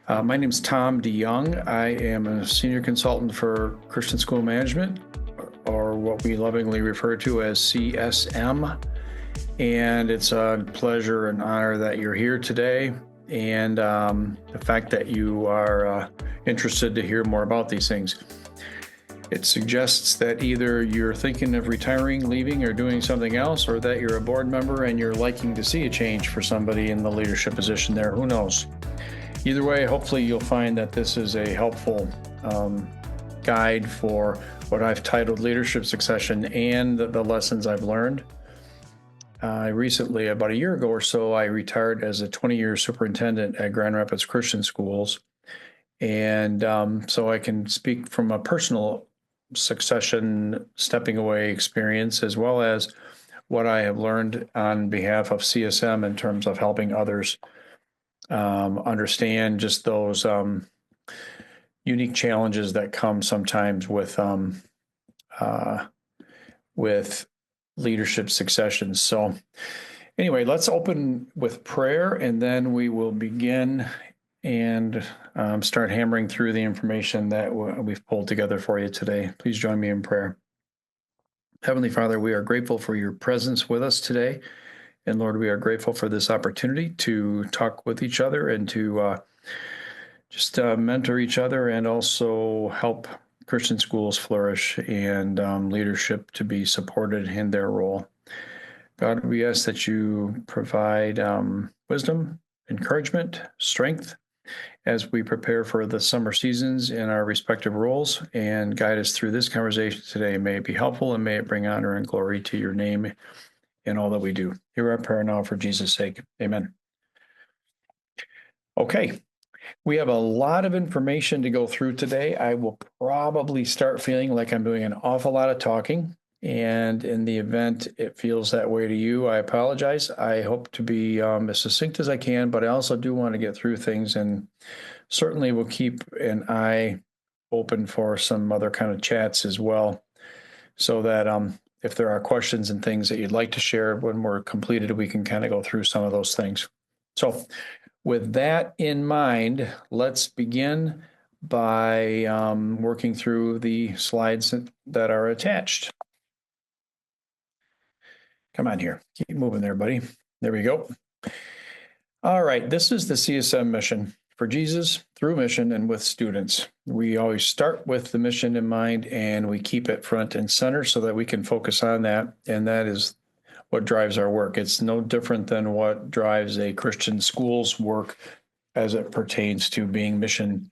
My name is Tom DeJonge. I am a senior consultant for Christian School Management, or what we lovingly refer to as CSM. And it's a pleasure and honor that you're here today, and the fact that you are interested to hear more about these things. It suggests that either you're thinking of retiring, leaving, or doing something else, or that you're a board member and you're liking to see a change for somebody in the leadership position there. Who knows? Either way, hopefully you'll find that this is a helpful guide for what I've titled Leadership Succession and the lessons I've learned. Recently, about a year ago or so, I retired as a 20-year superintendent at Grand Rapids Christian Schools. And so I can speak from a personal succession stepping away experience, as well as what I have learned on behalf of CSM in terms of helping others understand just those unique challenges that come sometimes with leadership succession. So anyway, let's open with prayer, and then we will begin and start hammering through the information that we've pulled together for you today. Please join me in prayer. Heavenly Father, we are grateful for your presence with us today. And Lord, we are grateful for this opportunity to talk with each other and to just mentor each other, and also help Christian schools flourish and leadership to be supported in their role. God, we ask that you provide wisdom, encouragement, strength as we prepare for the summer seasons in our respective roles, and guide us through this conversation today. May it be helpful, and may it bring honor and glory to your name in all that we do. Hear our prayer now for Jesus' sake. Amen. Okay, we have a lot of information to go through today. I will probably start feeling like I'm doing an awful lot of talking, and in the event it feels that way to you, I apologize. I hope to be as succinct as I can, but I also do want to get through things, and certainly will keep an eye open for some other kind of chats as well, so that if there are questions and things that you'd like to share when we're completed, we can kind of go through some of those things. So with that in mind, let's begin by working through the slides that are attached. Come on here. Keep moving there, buddy. There we go. All right. This is the CSM mission: for Jesus, through mission, and with students. We always start with the mission in mind, and we keep it front and center so that we can focus on that. And that is what drives our work. It's no different than what drives a Christian school's work as it pertains to being mission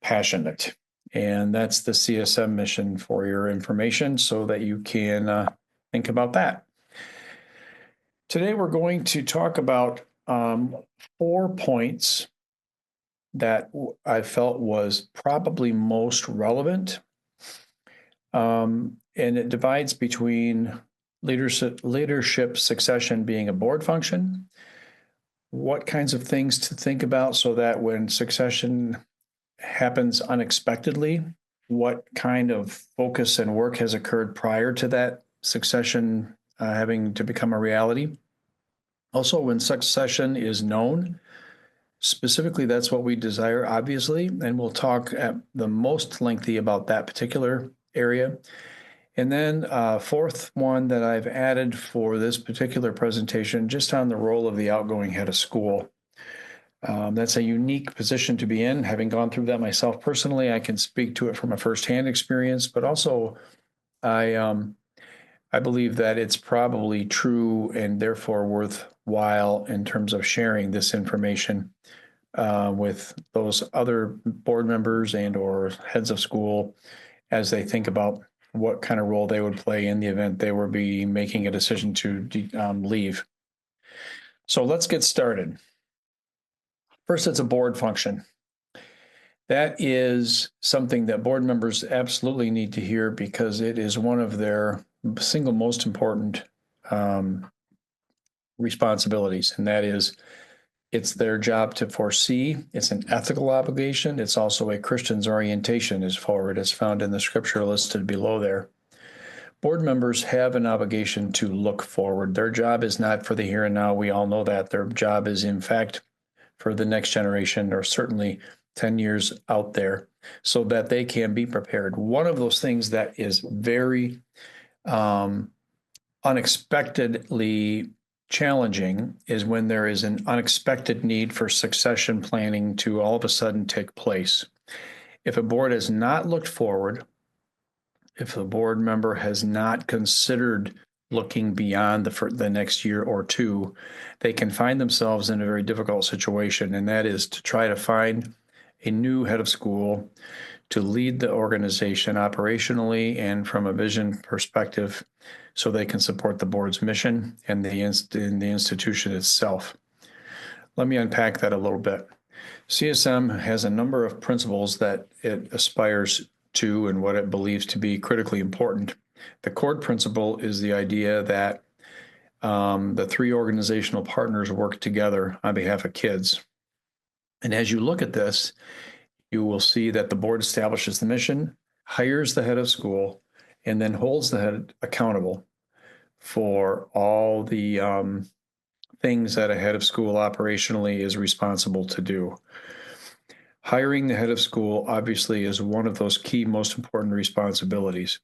passionate. And that's the CSM mission, for your information, so that you can think about that. Today, we're going to talk about 4 points that I felt was probably most relevant. And it divides between leadership succession being a board function, what kinds of things to think about so that when succession happens unexpectedly, what kind of focus and work has occurred prior to that succession having to become a reality. Also, when succession is known, specifically, that's what we desire, obviously, and we'll talk at the most lengthy about that particular area. And then fourth one that I've added for this particular presentation, just on the role of the outgoing head of school. That's a unique position to be in. Having gone through that myself personally, I can speak to it from a firsthand experience, but also I believe that it's probably true and therefore worthwhile in terms of sharing this information with those other board members and or heads of school as they think about what kind of role they would play in the event they were be making a decision to leave. So let's get started. First, it's a board function. That is something that board members absolutely need to hear, because it is one of their single most important responsibilities, and that is, it's their job to foresee. It's an ethical obligation. It's also a Christian's orientation is forward, as found in the scripture listed below there. Board members have an obligation to look forward. Their job is not for the here and now. We all know that. Their job is, in fact, for the next generation, or certainly 10 years out there, so that they can be prepared. One of those things that is very unexpectedly challenging is when there is an unexpected need for succession planning to all of a sudden take place. If a board has not looked forward, if a board member has not considered looking beyond the next year or two, they can find themselves in a very difficult situation, and that is to try to find a new head of school to lead the organization operationally and from a vision perspective, so they can support the board's mission and the institution itself. Let me unpack that a little bit. CSM has a number of principles that it aspires to and what it believes to be critically important. The core principle is the idea that the three organizational partners work together on behalf of kids. And as you look at this, you will see that the board establishes the mission, hires the head of school, and then holds the head accountable for all the things that a head of school operationally is responsible to do. Hiring the head of school obviously is one of those key, most important responsibilities.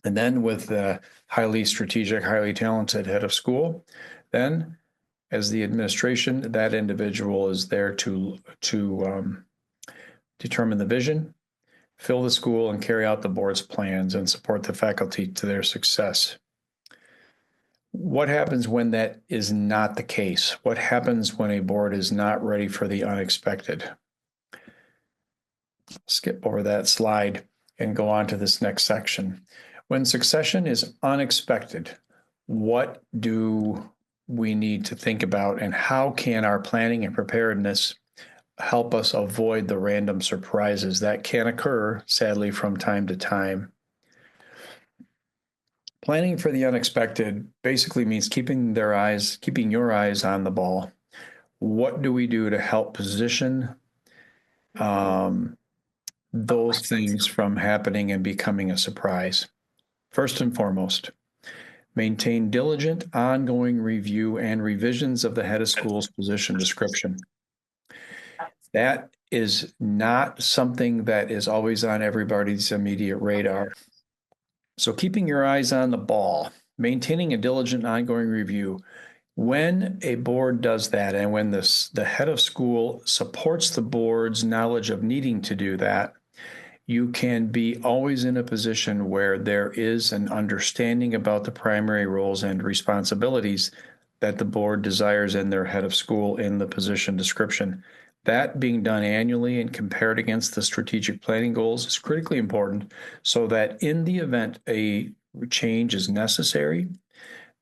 And then with the highly strategic, highly talented head of school, then as the administration, that individual is there to determine the vision, fill the school, and carry out the board's plans and support the faculty to their success. What happens when that is not the case? What happens when a board is not ready for the unexpected? Skip over that slide and go on to this next section. When succession is unexpected, what do we need to think about, and how can our planning and preparedness help us avoid the random surprises that can occur, sadly, from time to time? Planning for the unexpected basically means keeping your eyes on the ball. What do we do to help position those things from happening and becoming a surprise? First and foremost, maintain diligent, ongoing review and revisions of the head of school's position description. That is not something that is always on everybody's immediate radar. So keeping your eyes on the ball, maintaining a diligent, ongoing review. When a board does that, and when the head of school supports the board's knowledge of needing to do that, you can be always in a position where there is an understanding about the primary roles and responsibilities that the board desires in their head of school in the position description. That being done annually and compared against the strategic planning goals is critically important, so that in the event a change is necessary,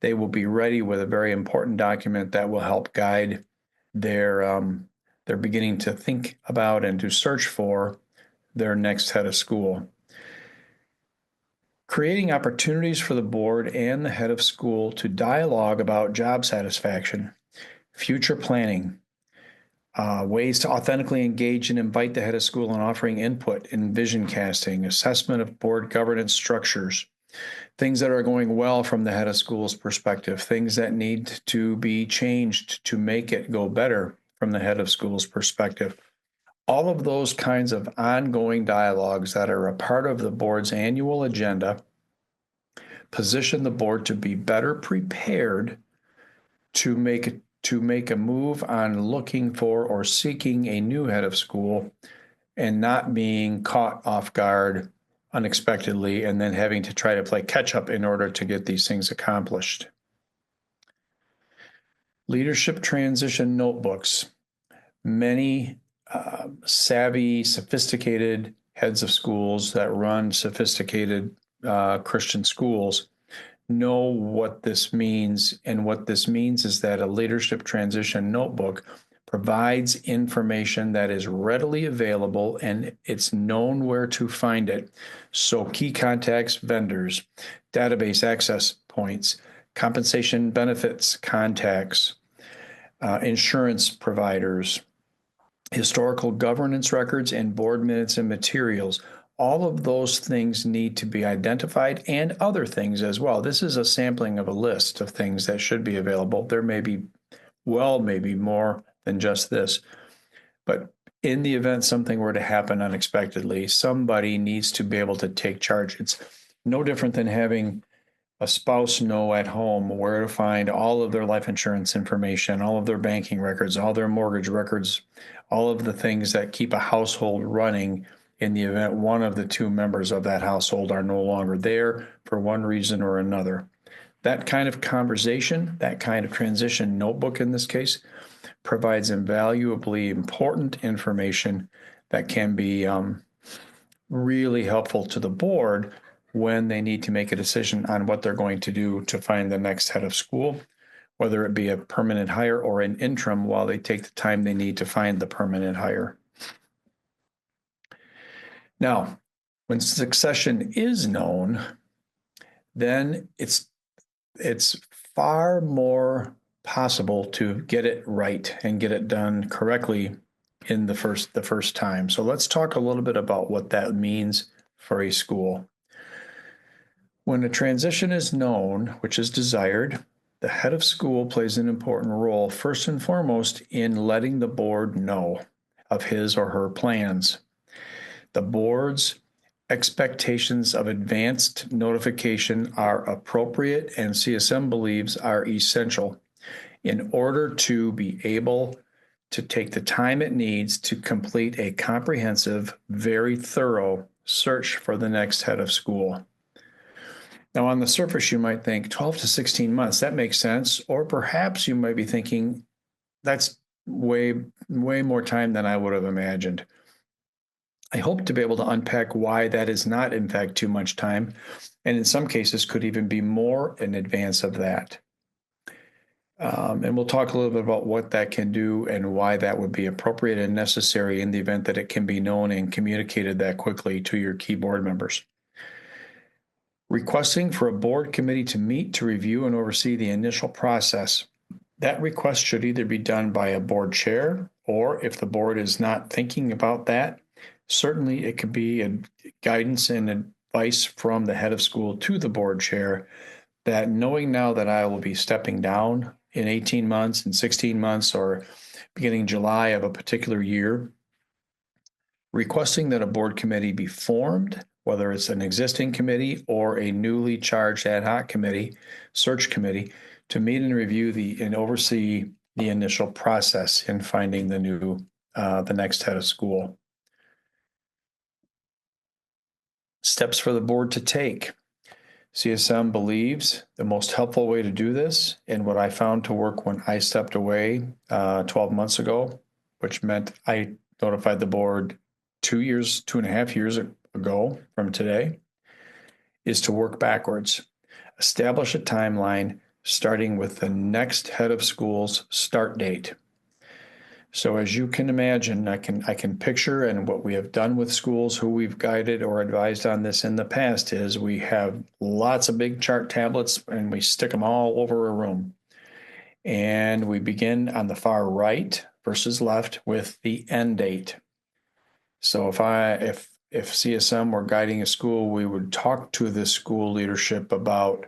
they will be ready with a very important document that will help guide their beginning to think about and to search for their next head of school. Creating opportunities for the board and the head of school to dialogue about job satisfaction, future planning, ways to authentically engage and invite the head of school in offering input in vision casting, assessment of board governance structures, things that are going well from the head of school's perspective, things that need to be changed to make it go better from the head of school's perspective. All of those kinds of ongoing dialogues that are a part of the board's annual agenda position the board to be better prepared to make a move on looking for or seeking a new head of school, and not being caught off guard unexpectedly and then having to try to play catch up in order to get these things accomplished. Leadership transition notebooks. Many savvy, sophisticated heads of schools that run sophisticated Christian schools know what this means. And what this means is that a leadership transition notebook provides information that is readily available and it's known where to find it. So key contacts, vendors, database access points, compensation benefits contacts, insurance providers, historical governance records, and board minutes and materials. All of those things need to be identified, and other things as well. This is a sampling of a list of things that should be available. There may be more than just this. But in the event something were to happen unexpectedly, somebody needs to be able to take charge. It's no different than having a spouse know at home where to find all of their life insurance information, all of their banking records, all their mortgage records, all of the things that keep a household running in the event one of the two members of that household are no longer there for one reason or another. That kind of conversation, that kind of transition notebook in this case, provides invaluably important information that can be really helpful to the board when they need to make a decision on what they're going to do to find the next head of school, whether it be a permanent hire or an interim while they take the time they need to find the permanent hire. Now, when succession is known, then it's far more possible to get it right and get it done correctly in the first time. So let's talk a little bit about what that means for a school. When a transition is known, which is desired, the head of school plays an important role, first and foremost, in letting the board know of his or her plans. The board's expectations of advanced notification are appropriate and CSM believes are essential in order to be able to take the time it needs to complete a comprehensive, very thorough search for the next head of school. Now, on the surface, you might think 12 to 16 months, that makes sense. Or perhaps you might be thinking that's way more time than I would have imagined. I hope to be able to unpack why that is not, in fact, too much time, and in some cases could even be more in advance of that. And we'll talk a little bit about what that can do and why that would be appropriate and necessary in the event that it can be known and communicated that quickly to your key board members. Requesting for a board committee to meet to review and oversee the initial process. That request should either be done by a board chair, or if the board is not thinking about that, certainly it could be a guidance and advice from the head of school to the board chair that knowing now that I will be stepping down in 18 months and 16 months or beginning July of a particular year, requesting that a board committee be formed, whether it's an existing committee or a newly charged ad hoc committee, search committee, to meet and review and oversee the initial process in finding the next head of school. Steps for the board to take. CSM believes the most helpful way to do this, and what I found to work when I stepped away 12 months ago, which meant I notified the board 2.5 years ago from today, is to work backwards. Establish a timeline starting with the next head of school's start date. So as you can imagine, I can picture, and what we have done with schools who we've guided or advised on this in the past is we have lots of big chart tablets and we stick them all over a room. And we begin on the far right versus left with the end date. So if CSM were guiding a school, we would talk to the school leadership about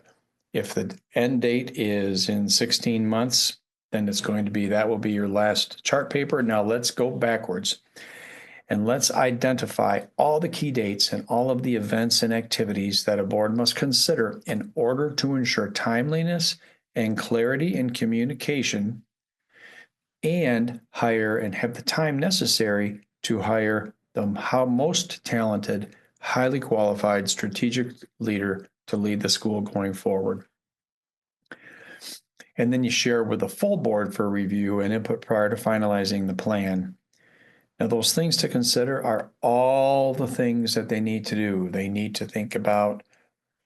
if the end date is in 16 months, then that will be your last chart paper. Now let's go backwards and let's identify all the key dates and all of the events and activities that a board must consider in order to ensure timeliness and clarity in communication, and hire and have the time necessary to hire the most talented, highly qualified strategic leader to lead the school going forward. And then you share with the full board for review and input prior to finalizing the plan. Now, those things to consider are all the things that they need to do. They need to think about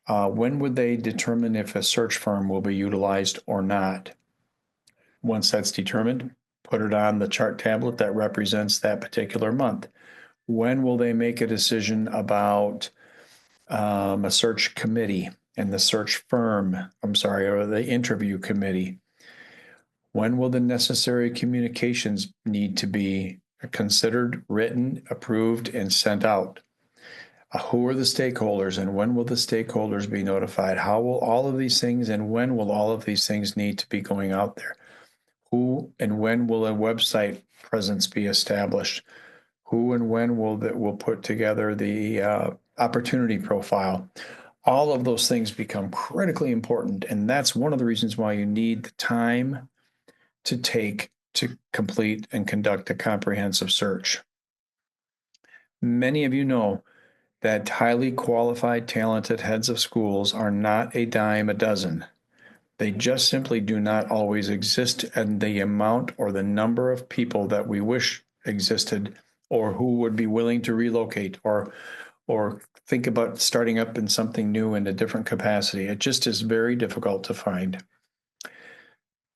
when would they determine if a search firm will be utilized or not. Once that's determined, put it on the chart tablet that represents that particular month. When will they make a decision about a search committee and the search firm, or the interview committee? When will the necessary communications need to be considered, written, approved, and sent out? Who are the stakeholders and when will the stakeholders be notified? How will all of these things and when will all of these things need to be going out there? Who and when will a website presence be established? Who and when will put together the opportunity profile? All of those things become critically important, and that's one of the reasons why you need the time to take to complete and conduct a comprehensive search. Many of you know that highly qualified, talented heads of schools are not a dime a dozen. They just simply do not always exist in the amount or the number of people that we wish existed, or who would be willing to relocate or think about starting up in something new in a different capacity. It just is very difficult to find.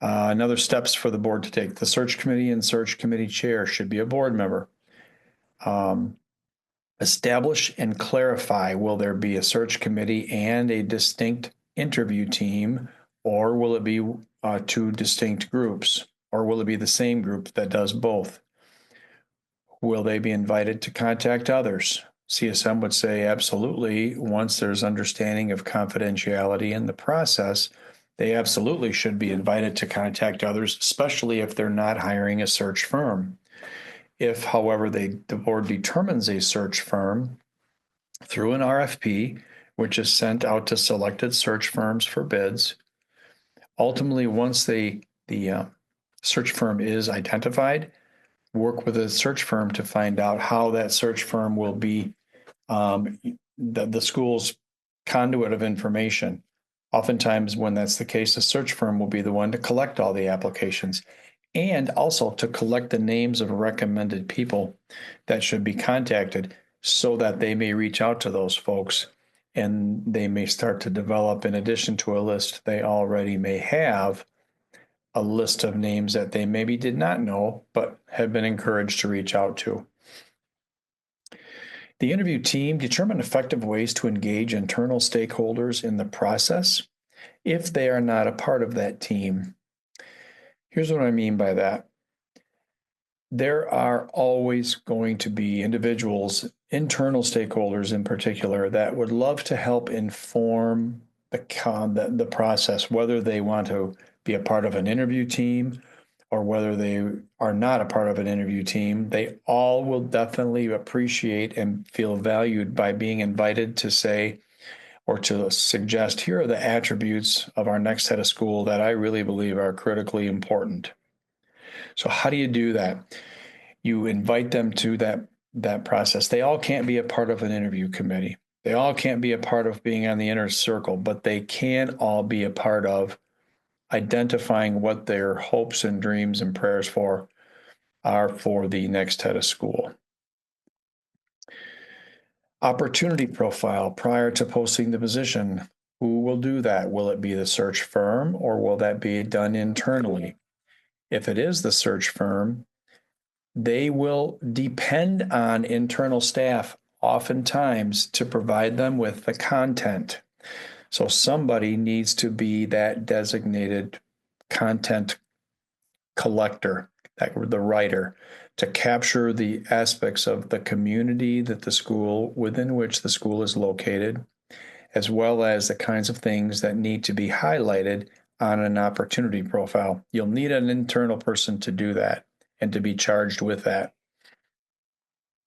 Another steps for the board to take. The search committee and search committee chair should be a board member. Establish and clarify, will there be a search committee and a distinct interview team, or will it be two distinct groups, or will it be the same group that does both? Will they be invited to contact others? CSM would say absolutely. Once there's understanding of confidentiality in the process, they absolutely should be invited to contact others, especially if they're not hiring a search firm. If, however, the board determines a search firm through an RFP, which is sent out to selected search firms for bids, ultimately, once the search firm is identified, work with a search firm to find out how that search firm will be the school's conduit of information. Oftentimes, when that's the case, the search firm will be the one to collect all the applications and also to collect the names of recommended people that should be contacted so that they may reach out to those folks and they may start to develop, in addition to a list they already may have, a list of names that they maybe did not know but have been encouraged to reach out to. The interview team determine effective ways to engage internal stakeholders in the process if they are not a part of that team. Here's what I mean by that. There are always going to be individuals, internal stakeholders in particular, that would love to help inform the process, whether they want to be a part of an interview team or whether they are not a part of an interview team. They all will definitely appreciate and feel valued by being invited to say or to suggest, here are the attributes of our next head of school that I really believe are critically important. So how do you do that? You invite them to that process. They all can't be a part of an interview committee. They all can't be a part of being on the inner circle, but they can all be a part of identifying what their hopes and dreams and prayers are for the next head of school. Opportunity profile prior to posting the position. Who will do that? Will it be the search firm or will that be done internally? If it is the search firm, they will depend on internal staff oftentimes to provide them with the content. So somebody needs to be that designated content collector, the writer, to capture the aspects of the community that the school, within which the school is located, as well as the kinds of things that need to be highlighted on an opportunity profile. You'll need an internal person to do that and to be charged with that.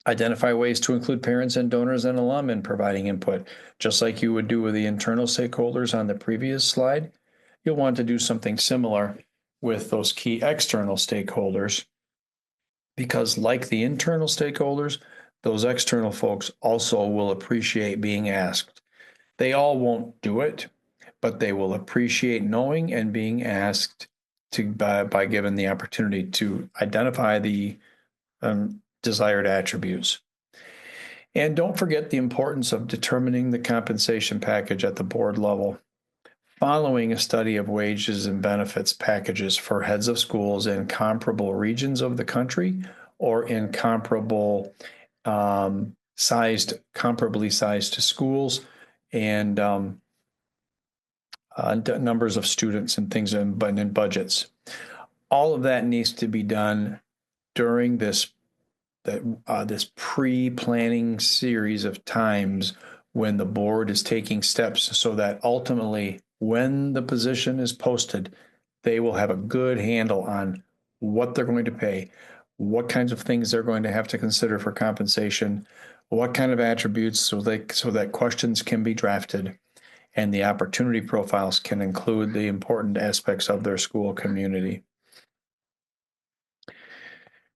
Identify ways to include parents and donors and alum in providing input. Just like you would do with the internal stakeholders on the previous slide, you'll want to do something similar with those key external stakeholders, because like the internal stakeholders, those external folks also will appreciate being asked. They all won't do it, but they will appreciate knowing and being asked to by given the opportunity to identify the desired attributes. And don't forget the importance of determining the compensation package at the board level. Following a study of wages and benefits packages for heads of schools in comparable regions of the country or in comparably sized schools and numbers of students and things in budgets. All of that needs to be done during this pre-planning series of times when the board is taking steps so that ultimately, when the position is posted, they will have a good handle on what they're going to pay, what kinds of things they're going to have to consider for compensation, what kind of attributes, so that questions can be drafted, and the opportunity profiles can include the important aspects of their school community.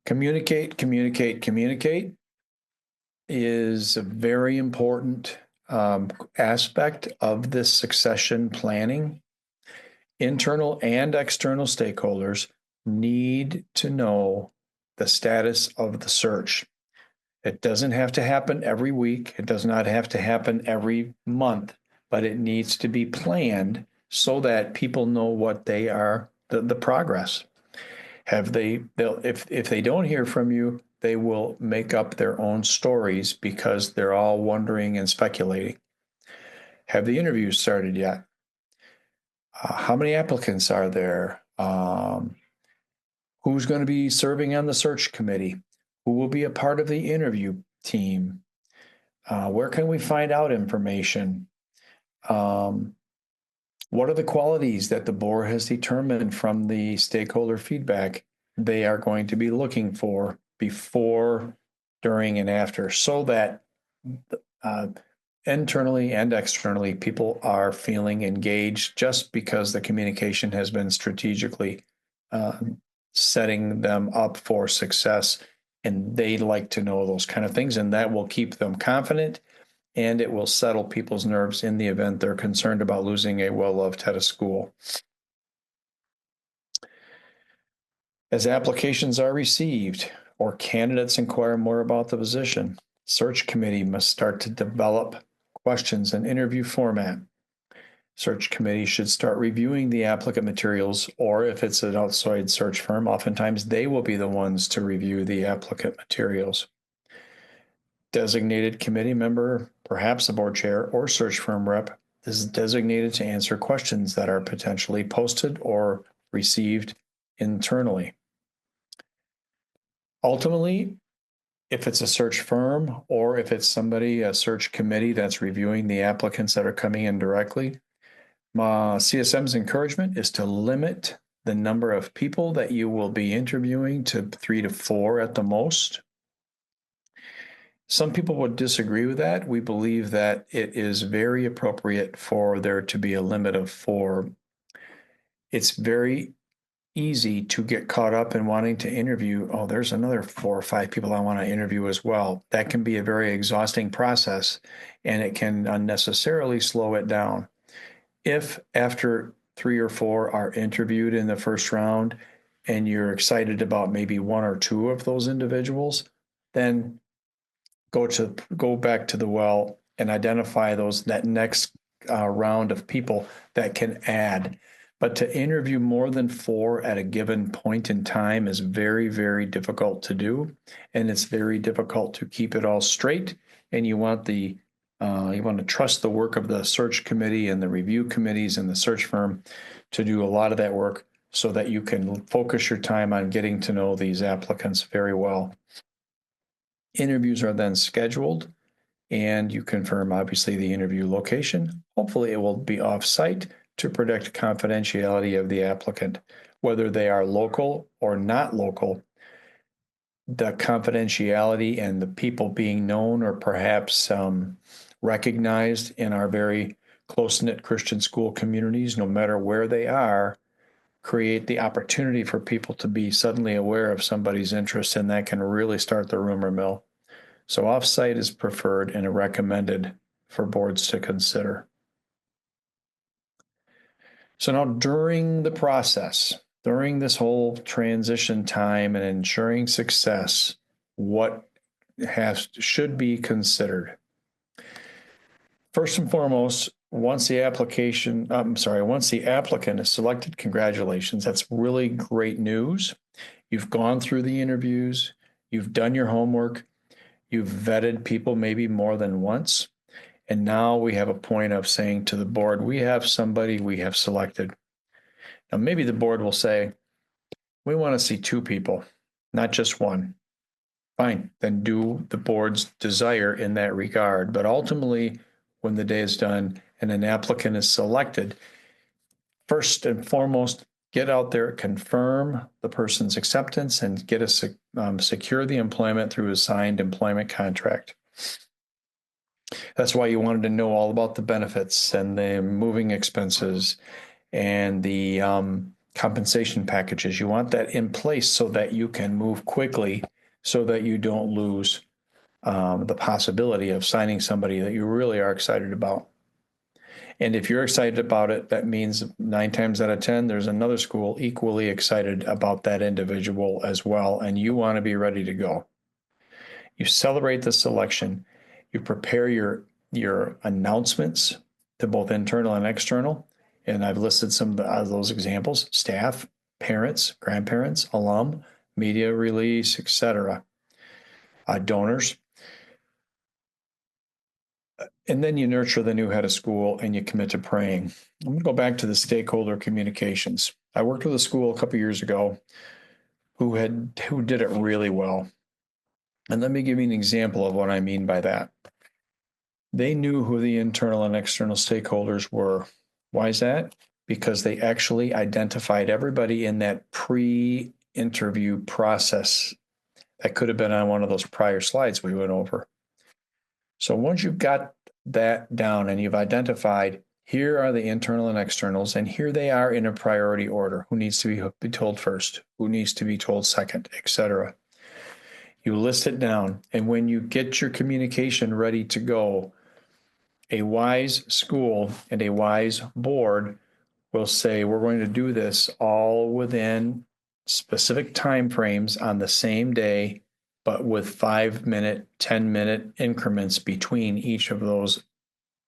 Communicate, communicate, communicate is a very important aspect of this succession planning. Internal and external stakeholders need to know the status of the search. It doesn't have to happen every week. It does not have to happen every month, but it needs to be planned so that people know what they are, the progress. If they don't hear from you, they will make up their own stories because they're all wondering and speculating. Have the interviews started yet? How many applicants are there? Who's going to be serving on the search committee? Who will be a part of the interview team? Where can we find out information? What are the qualities that the board has determined from the stakeholder feedback they are going to be looking for before, during, and after, so that internally and externally people are feeling engaged just because the communication has been strategically setting them up for success, and they like to know those kind of things, and that will keep them confident, and it will settle people's nerves in the event they're concerned about losing a well-loved head of school. As applications are received or candidates inquire more about the position, search committee must start to develop questions and interview format. Search committee should start reviewing the applicant materials, or if it's an outside search firm, oftentimes they will be the ones to review the applicant materials. Designated committee member, perhaps a board chair or search firm rep, is designated to answer questions that are potentially posted or received internally. Ultimately, if it's a search firm or if it's a search committee that's reviewing the applicants that are coming in directly, CSM's encouragement is to limit the number of people that you will be interviewing to 3 to 4 at the most. Some people would disagree with that. We believe that it is very appropriate for there to be a limit of 4. It's very easy to get caught up in wanting to interview. Oh, there's another 4 or 5 people I want to interview as well. That can be a very exhausting process, and it can unnecessarily slow it down. If after 3 or 4 are interviewed in the first round and you're excited about maybe 1 or 2 of those individuals, then go back to the well and identify that next round of people that can add. But to interview more than 4 at a given point in time is very, very difficult to do, and it's very difficult to keep it all straight. And you want to trust the work of the search committee and the review committees and the search firm to do a lot of that work so that you can focus your time on getting to know these applicants very well. Interviews are then scheduled, and you confirm, obviously, the interview location. Hopefully, it will be off-site to protect confidentiality of the applicant. Whether they are local or not local, the confidentiality and the people being known or perhaps recognized in our very close-knit Christian school communities, no matter where they are, create the opportunity for people to be suddenly aware of somebody's interest, and that can really start the rumor mill. So off-site is preferred and recommended for boards to consider. So now during the process, during this whole transition time and ensuring success, what should be considered? First and foremost, once the applicant is selected, congratulations. That's really great news. You've gone through the interviews, you've done your homework, you've vetted people maybe more than once, and now we have a point of saying to the board, we have somebody we have selected. Now, maybe the board will say, we want to see 2 people, not just 1. Fine, then do the board's desire in that regard. But ultimately, when the day is done and an applicant is selected, first and foremost, get out there, confirm the person's acceptance, and get secure the employment through a signed employment contract. That's why you wanted to know all about the benefits and the moving expenses and the compensation packages. You want that in place so that you can move quickly, so that you don't lose the possibility of signing somebody that you really are excited about. And if you're excited about it, that means 9 times out of 10, there's another school equally excited about that individual as well, and you want to be ready to go. You celebrate the selection. You prepare your announcements to both internal and external. And I've listed some of those examples: staff, parents, grandparents, alum, media release, etc., donors. And then you nurture the new head of school and you commit to praying. I'm going to go back to the stakeholder communications. I worked with a school a couple years ago who did it really well. And let me give you an example of what I mean by that. They knew who the internal and external stakeholders were. Why is that? Because they actually identified everybody in that pre-interview process. That could have been on one of those prior slides we went over. So once you've got that down and you've identified, here are the internal and externals, and here they are in a priority order. Who needs to be told first? Who needs to be told second, etc. You list it down, and when you get your communication ready to go, a wise school and a wise board will say, we're going to do this all within specific time frames on the same day, but with 5-minute, 10-minute increments between each of those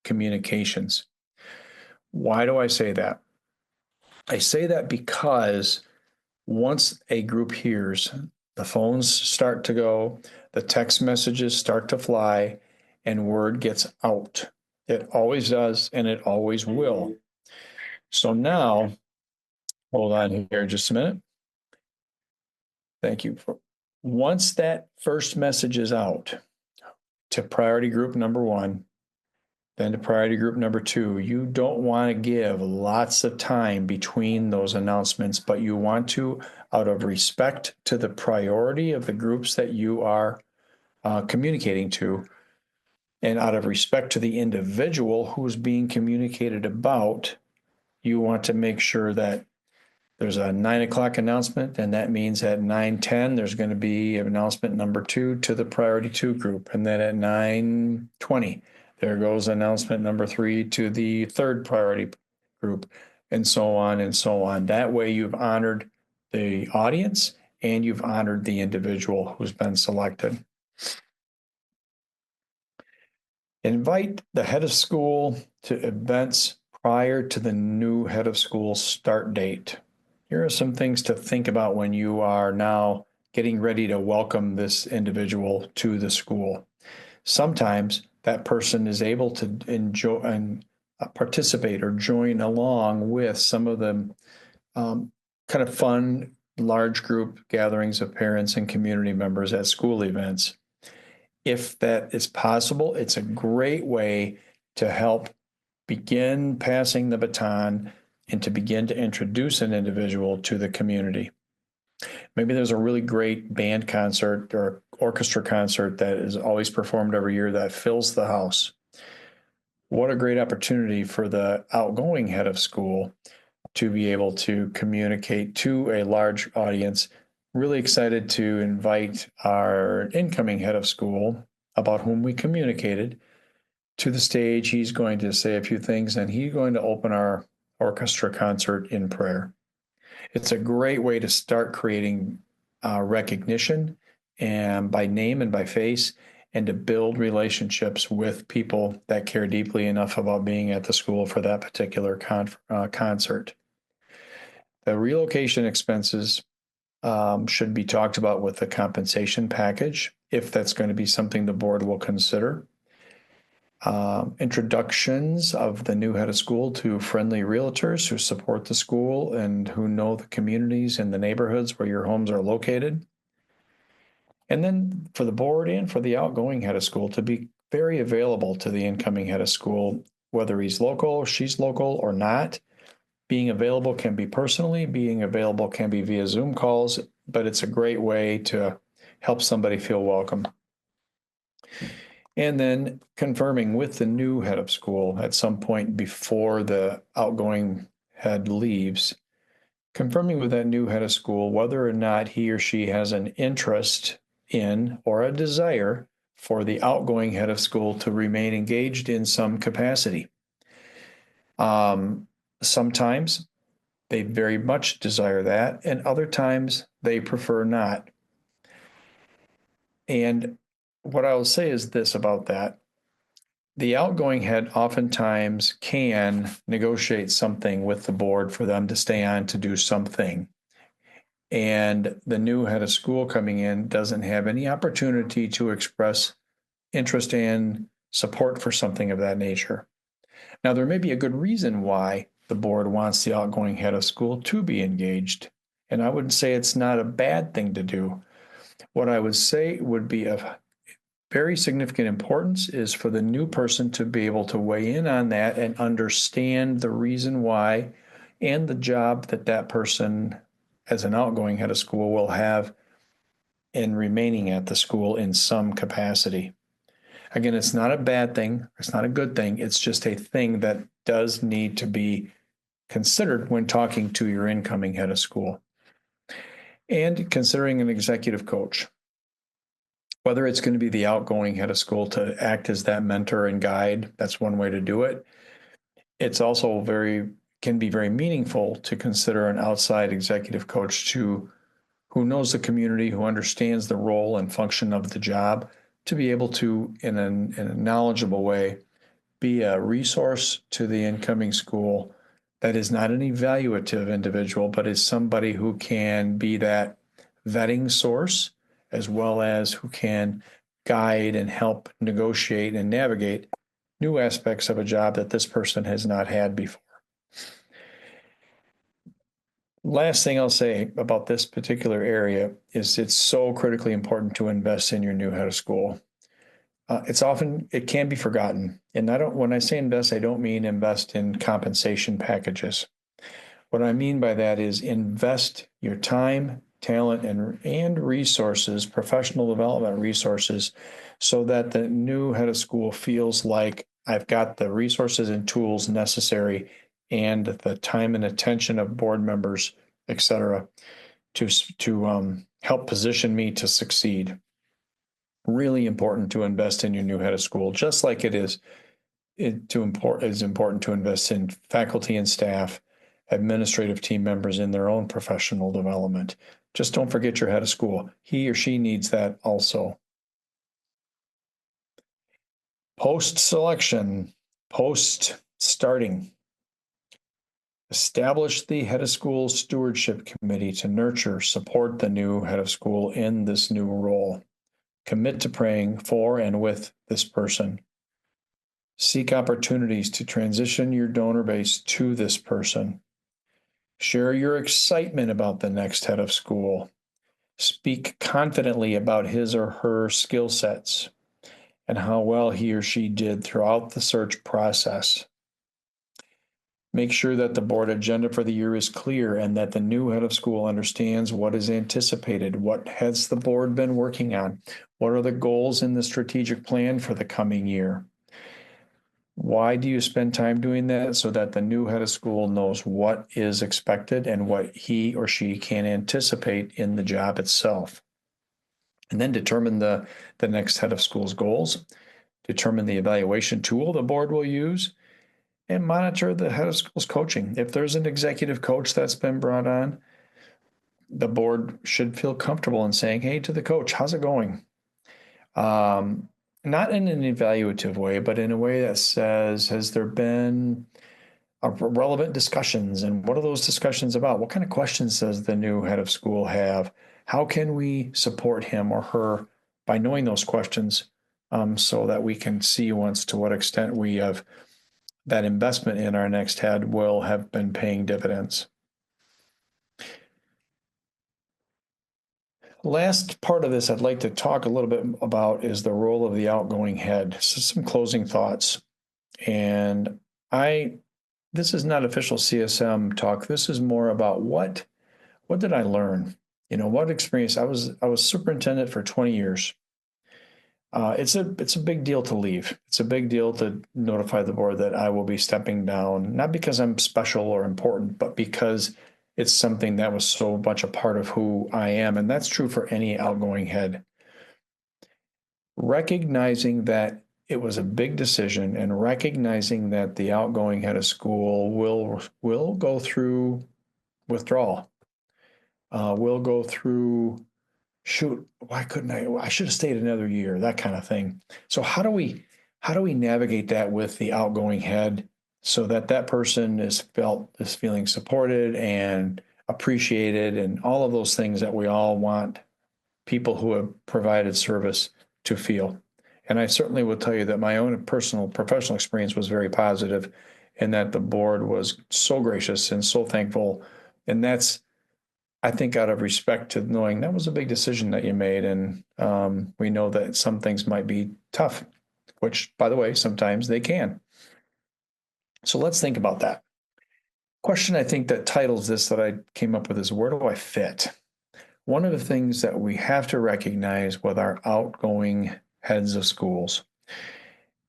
communications. Why do I say that? I say that because once a group hears, the phones start to go, the text messages start to fly, and word gets out. It always does, and it always will. So now, hold on here just a minute. Thank you. Once that first message is out to priority group number 1, then to priority group number 2, you don't want to give lots of time between those announcements, but you want to, out of respect to the priority of the groups that you are communicating to, and out of respect to the individual who's being communicated about, you want to make sure that there's a 9 o'clock announcement, and that means at 9:10 there's going to be announcement number 2 to the priority 2 group, and then at 9:20 there goes announcement number 3 to the third priority group, and so on and so on. That way you've honored the audience and you've honored the individual who's been selected. Invite the head of school to events prior to the new head of school start date. Here are some things to think about when you are now getting ready to welcome this individual to the school. Sometimes that person is able to enjoy and participate or join along with some of the kind of fun large group gatherings of parents and community members at school events. If that is possible, it's a great way to help begin passing the baton and to begin to introduce an individual to the community. Maybe there's a really great band concert or orchestra concert that is always performed every year that fills the house. What a great opportunity for the outgoing head of school to be able to communicate to a large audience. Really excited to invite our incoming head of school, about whom we communicated, to the stage. He's going to say a few things, and he's going to open our orchestra concert in prayer. It's a great way to start creating recognition, and by name and by face, and to build relationships with people that care deeply enough about being at the school for that particular concert. The relocation expenses should be talked about with the compensation package, if that's going to be something the board will consider. Introductions of the new head of school to friendly realtors who support the school and who know the communities and the neighborhoods where your homes are located. And then for the board and for the outgoing head of school to be very available to the incoming head of school, whether he's local, she's local or not. Being available can be personally, being available can be via Zoom calls, but it's a great way to help somebody feel welcome. And then confirming with the new head of school at some point before the outgoing head leaves, confirming with that new head of school whether or not he or she has an interest in or a desire for the outgoing head of school to remain engaged in some capacity. Sometimes they very much desire that, and other times they prefer not. And what I will say is this about that. The outgoing head oftentimes can negotiate something with the board for them to stay on to do something. And the new head of school coming in doesn't have any opportunity to express interest and support for something of that nature. Now, there may be a good reason why the board wants the outgoing head of school to be engaged. And I would say it's not a bad thing to do. What I would say would be of very significant importance is for the new person to be able to weigh in on that and understand the reason why and the job that that person as an outgoing head of school will have in remaining at the school in some capacity. Again, it's not a bad thing. It's not a good thing. It's just a thing that does need to be considered when talking to your incoming head of school. And considering an executive coach, whether it's going to be the outgoing head of school to act as that mentor and guide, that's one way to do it. It's also can be very meaningful to consider an outside executive coach who knows the community, who understands the role and function of the job, to be able to, in a knowledgeable way, be a resource to the incoming school that is not an evaluative individual, but is somebody who can be that vetting source, as well as who can guide and help negotiate and navigate new aspects of a job that this person has not had before. Last thing I'll say about this particular area is it's so critically important to invest in your new head of school. It can be forgotten. And when I say invest, I don't mean invest in compensation packages. What I mean by that is invest your time, talent, and resources, professional development resources, so that the new head of school feels like I've got the resources and tools necessary and the time and attention of board members, et cetera, to help position me to succeed. Really important to invest in your new head of school, just like it is important to invest in faculty and staff, administrative team members in their own professional development. Just don't forget your head of school. He or she needs that also. Post-selection, post-starting. Establish the head of school stewardship committee to nurture, support the new head of school in this new role. Commit to praying for and with this person. Seek opportunities to transition your donor base to this person. Share your excitement about the next head of school. Speak confidently about his or her skill sets and how well he or she did throughout the search process. Make sure that the board agenda for the year is clear and that the new head of school understands what is anticipated. What has the board been working on? What are the goals in the strategic plan for the coming year? Why do you spend time doing that? So that the new head of school knows what is expected and what he or she can anticipate in the job itself. And then determine the next head of school's goals, determine the evaluation tool the board will use, and monitor the head of school's coaching. If there's an executive coach that's been brought on, the board should feel comfortable in saying, hey, to the coach, how's it going? Not in an evaluative way, but in a way that says, has there been relevant discussions? And what are those discussions about? What kind of questions does the new head of school have? How can we support him or her by knowing those questions, so that we can see once to what extent we have that investment in our next head will have been paying dividends. Last part of this I'd like to talk a little bit about is the role of the outgoing head. So some closing thoughts. And I this is not official CSM talk. This is more about what did I learn? What experience? I was superintendent for 20 years. It's a big deal to leave. It's a big deal to notify the board that I will be stepping down, not because I'm special or important, but because it's something that was so much a part of who I am. And that's true for any outgoing head. Recognizing that it was a big decision and recognizing that the outgoing head of school will go through withdrawal, will go through, shoot, why couldn't I should have stayed another year, that kind of thing. So how do we navigate that with the outgoing head so that that person is feeling supported and appreciated and all of those things that we all want people who have provided service to feel. And I certainly will tell you that my own personal professional experience was very positive, and that the board was so gracious and so thankful. And that's, I think, out of respect to knowing that was a big decision that you made. And we know that some things might be tough, which, by the way, sometimes they can. So let's think about that. Question I think that titles this that I came up with is, where do I fit? One of the things that we have to recognize with our outgoing heads of schools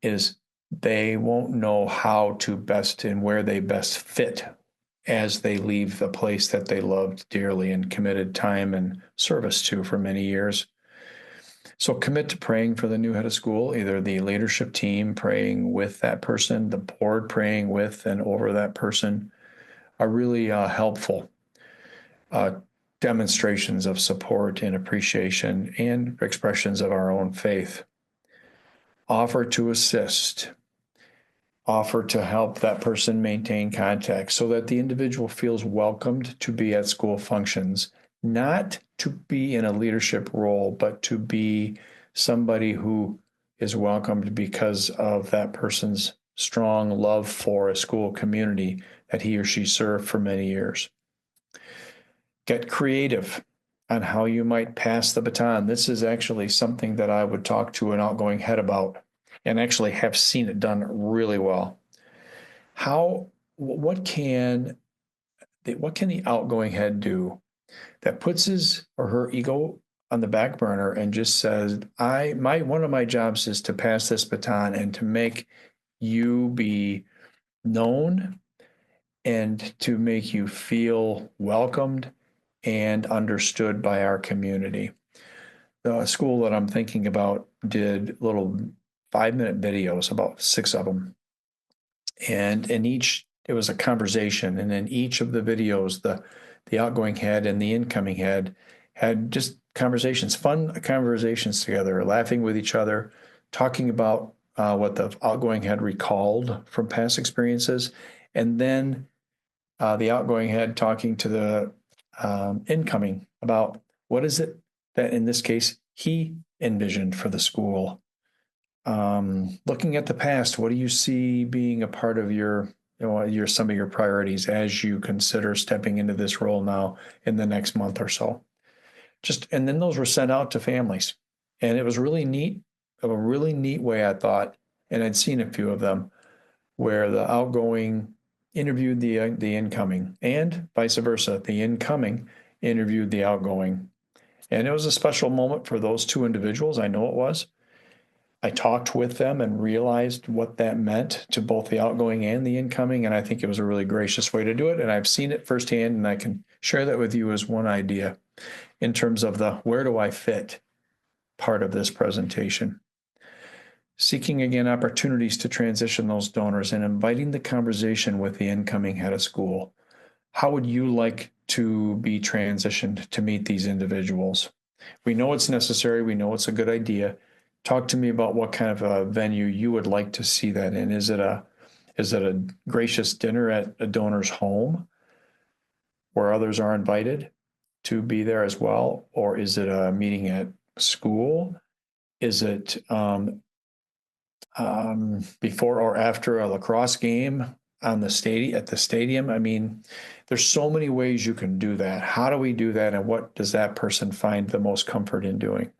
is they won't know how to best and where they best fit as they leave the place that they loved dearly and committed time and service to for many years. So commit to praying for the new head of school, either the leadership team praying with that person, the board praying with and over that person, are really helpful demonstrations of support and appreciation and expressions of our own faith. Offer to assist. Offer to help that person maintain contact so that the individual feels welcomed to be at school functions, not to be in a leadership role, but to be somebody who is welcomed because of that person's strong love for a school community that he or she served for many years. Get creative on how you might pass the baton. This is actually something that I would talk to an outgoing head about and actually have seen it done really well. What can the outgoing head do that puts his or her ego on the back burner and just says, one of my jobs is to pass this baton and to make you be known and to make you feel welcomed and understood by our community. The school that I'm thinking about did little 5-minute videos, about 6 of them. And in each, it was a conversation. And in each of the videos, the outgoing head and the incoming head had just conversations, fun conversations together, laughing with each other, talking about what the outgoing head recalled from past experiences. And then the outgoing head talking to the incoming about what is it that, in this case, he envisioned for the school. Looking at the past, what do you see being a part of some of your priorities as you consider stepping into this role now in the next month or so? And then those were sent out to families, and it was really neat, a really neat way, I thought, and I'd seen a few of them where the outgoing interviewed the incoming, and vice versa. The incoming interviewed the outgoing. And it was a special moment for those two individuals. I know it was. I talked with them and realized what that meant to both the outgoing and the incoming. And I think it was a really gracious way to do it. And I've seen it firsthand, and I can share that with you as one idea in terms of the where do I fit part of this presentation. Seeking again opportunities to transition those donors and inviting the conversation with the incoming head of school. How would you like to be transitioned to meet these individuals? We know it's necessary. We know it's a good idea. Talk to me about what kind of a venue you would like to see that in. Is it a gracious dinner at a donor's home where others are invited to be there as well? Or is it a meeting at school? Is it before or after a lacrosse game at the stadium? I mean, there's so many ways you can do that. How do we do that, and what does that person find the most comfort in doing?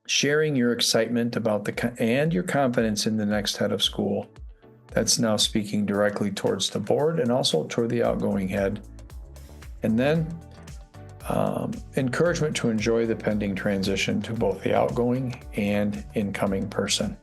Sharing your excitement about and your confidence in the next head of school. That's now speaking directly towards the board and also toward the outgoing head. And then encouragement to enjoy the pending transition to both the outgoing and incoming person.